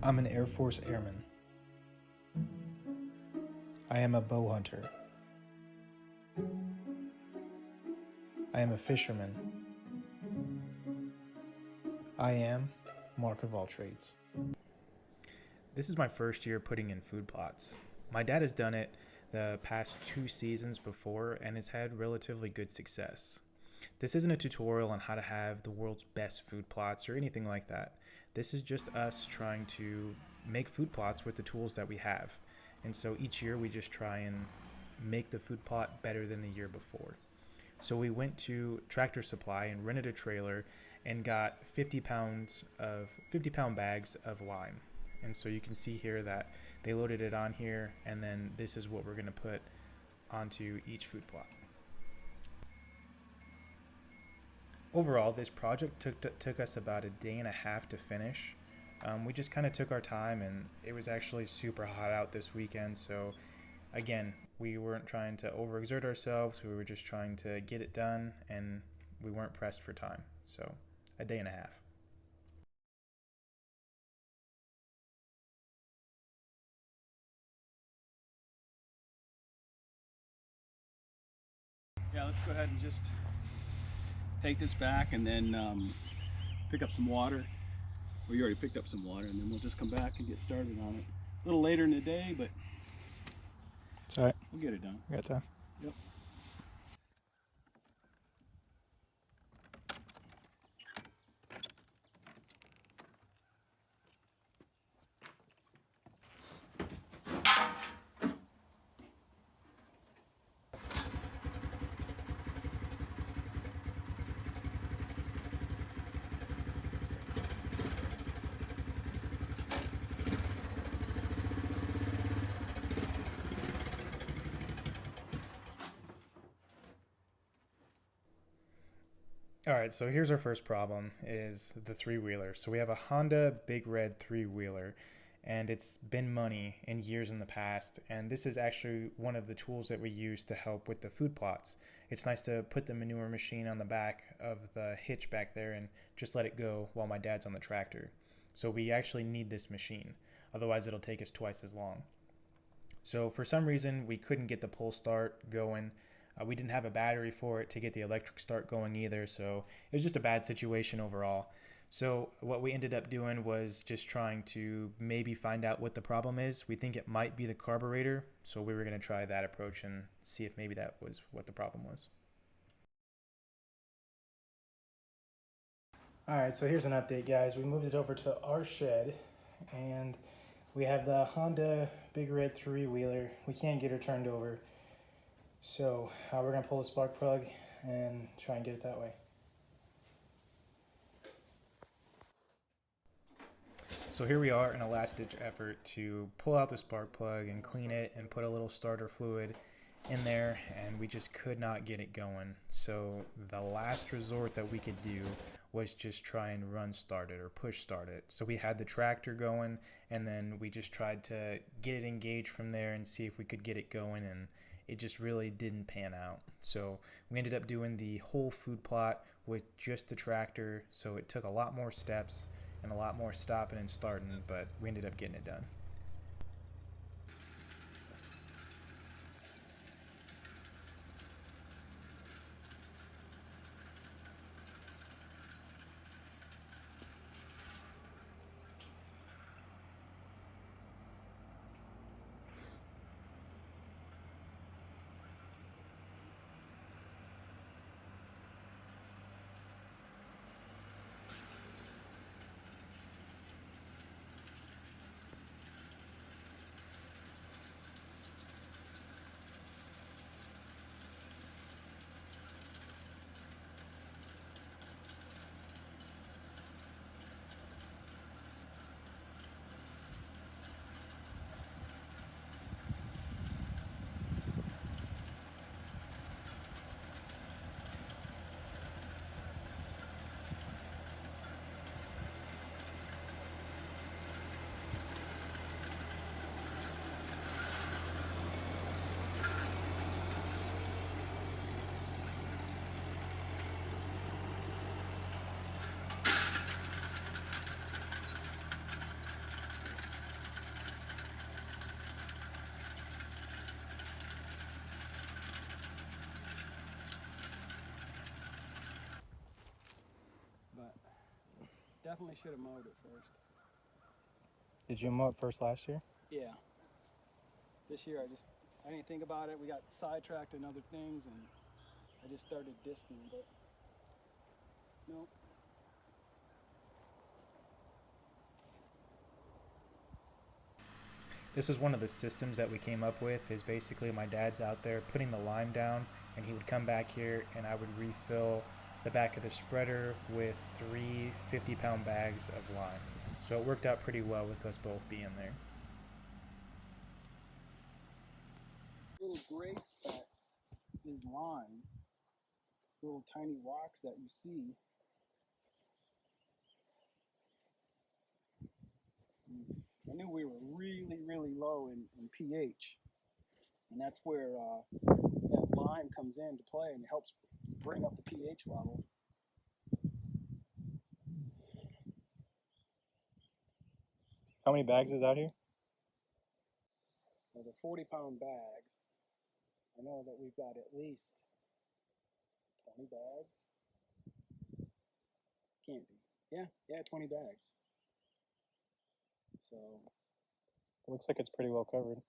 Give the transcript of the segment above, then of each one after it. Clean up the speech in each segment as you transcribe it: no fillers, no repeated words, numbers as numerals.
I'm an Air Force airman. I am a bow hunter. I am a fisherman. I am Mark of all trades. This is my first year putting in food plots. My dad has done it the past 2 seasons before and has had relatively good success. This isn't a tutorial on how to have the world's best food plots or anything like that. This is just us trying to make food plots with the tools that we have. And so each year we just try and make the food plot better than the year before. So we went to Tractor Supply and rented a trailer and got 50-pound bags of lime. And so you can see here that they loaded it on here, and then this is what we're going to put onto each food plot. Overall, this project took us about a day and a half to finish. We just kind of took our time, and it was actually super hot out this weekend. So again, we weren't trying to overexert ourselves. We were just trying to get it done, and we weren't pressed for time. So a day and a half. Yeah, let's go ahead and just take this back and then pick up some water. Well, you already picked up some water, and then we'll just come back and get started on it. A little later in the day, but It's all right. we'll get it done. We got time. Yep. All right, so here's our first problem is the three-wheeler. So we have a Honda Big Red three-wheeler, and it's been money in years in the past, and this is actually one of the tools that we use to help with the food plots. It's nice to put the manure machine on the back of the hitch back there and just let it go while my dad's on the tractor. So we actually need this machine, otherwise it'll take us twice as long. So for some reason we couldn't get the pull start going. We didn't have a battery for it to get the electric start going either, so it was just a bad situation overall. So what we ended up doing was just trying to maybe find out what the problem is. We think it might be the carburetor, so we were going to try that approach and see if maybe that was what the problem was. All right, so here's an update, guys. We moved it over to our shed, and we have the Honda Big Red three-wheeler. We can't get her turned over. So we're going to pull the spark plug and try and get it that way. So here we are in a last-ditch effort to pull out the spark plug and clean it and put a little starter fluid in there, and we just could not get it going. So the last resort that we could do was just try and run start it or push start it. So we had the tractor going, and then we just tried to get it engaged from there and see if we could get it going, and it just really didn't pan out. So we ended up doing the whole food plot with just the tractor, so it took a lot more steps and a lot more stopping and starting, but we ended up getting it done. Definitely should have mowed it first. Did you mow it first last year? Yeah. This year I didn't think about it. We got sidetracked in other things and I just started disking, but no. This was one of the systems that we came up with. Is basically my dad's out there putting the lime down, and he would come back here and I would refill the back of the spreader with 3 50-pound bags of lime. So it worked out pretty well with us both being there. Little gray specks is lime. Little tiny rocks that you see. I knew we were really, really low in pH, and that's where that lime comes into play and helps bring up the pH level. How many bags is out here? Now the 40-pound bags, I know that we've got at least 20 bags. Can't be. Yeah, 20 bags. So It looks like it's pretty well covered.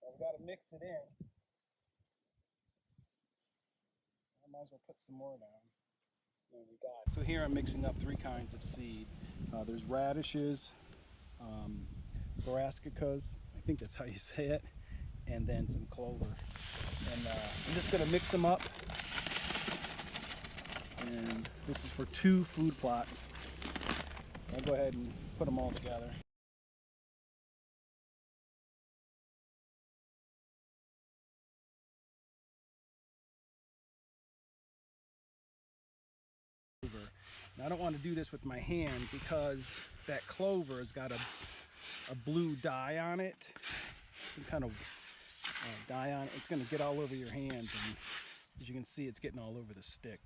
I've got to mix it in. I might as well put some more down. There we got. So here I'm mixing up 3 kinds of seed. There's radishes, Baraska, I think that's how you say it, and then some clover. And I'm just going to mix them up. And this is for 2 food plots. I'll go ahead and put them all together. Now, I don't want to do this with my hand because that clover has got a blue dye on it, some kind of dye on it. It's going to get all over your hands, and as you can see, it's getting all over the stick.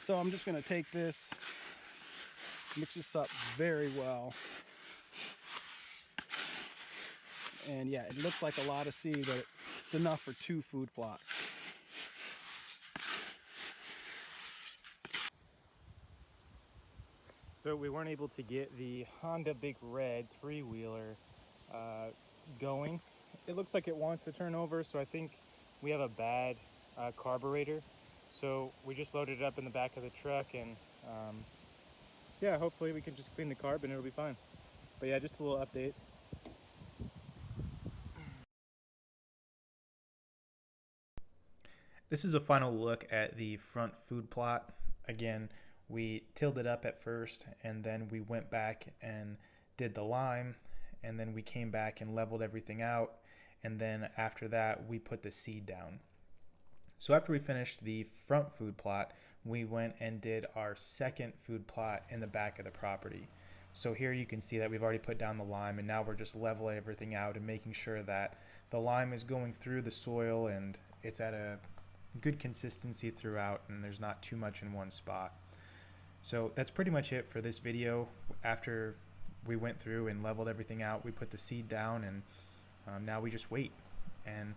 So I'm just going to take this, mix this up very well, and yeah, it looks like a lot of seed, but it's enough for 2 food plots. So we weren't able to get the Honda Big Red 3-wheeler going. It looks like it wants to turn over, so I think we have a bad carburetor. So we just loaded it up in the back of the truck, and yeah, hopefully we can just clean the carb and it'll be fine. But yeah, just a little update. This is a final look at the front food plot. Again, we tilled it up at first, and then we went back and did the lime, and then we came back and leveled everything out, and then after that we put the seed down. So after we finished the front food plot, we went and did our second food plot in the back of the property. So here you can see that we've already put down the lime, and now we're just leveling everything out and making sure that the lime is going through the soil and it's at a good consistency throughout, and there's not too much in one spot. So that's pretty much it for this video. After we went through and leveled everything out, we put the seed down, and now we just wait. And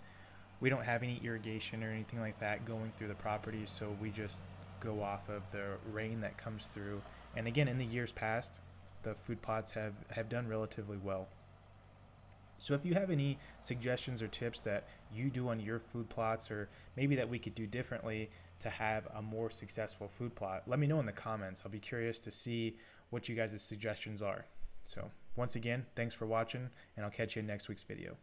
we don't have any irrigation or anything like that going through the property, so we just go off of the rain that comes through. And again, in the years past, the food plots have done relatively well. So if you have any suggestions or tips that you do on your food plots, or maybe that we could do differently to have a more successful food plot, let me know in the comments. I'll be curious to see what you guys' suggestions are. So once again, thanks for watching, and I'll catch you in next week's video.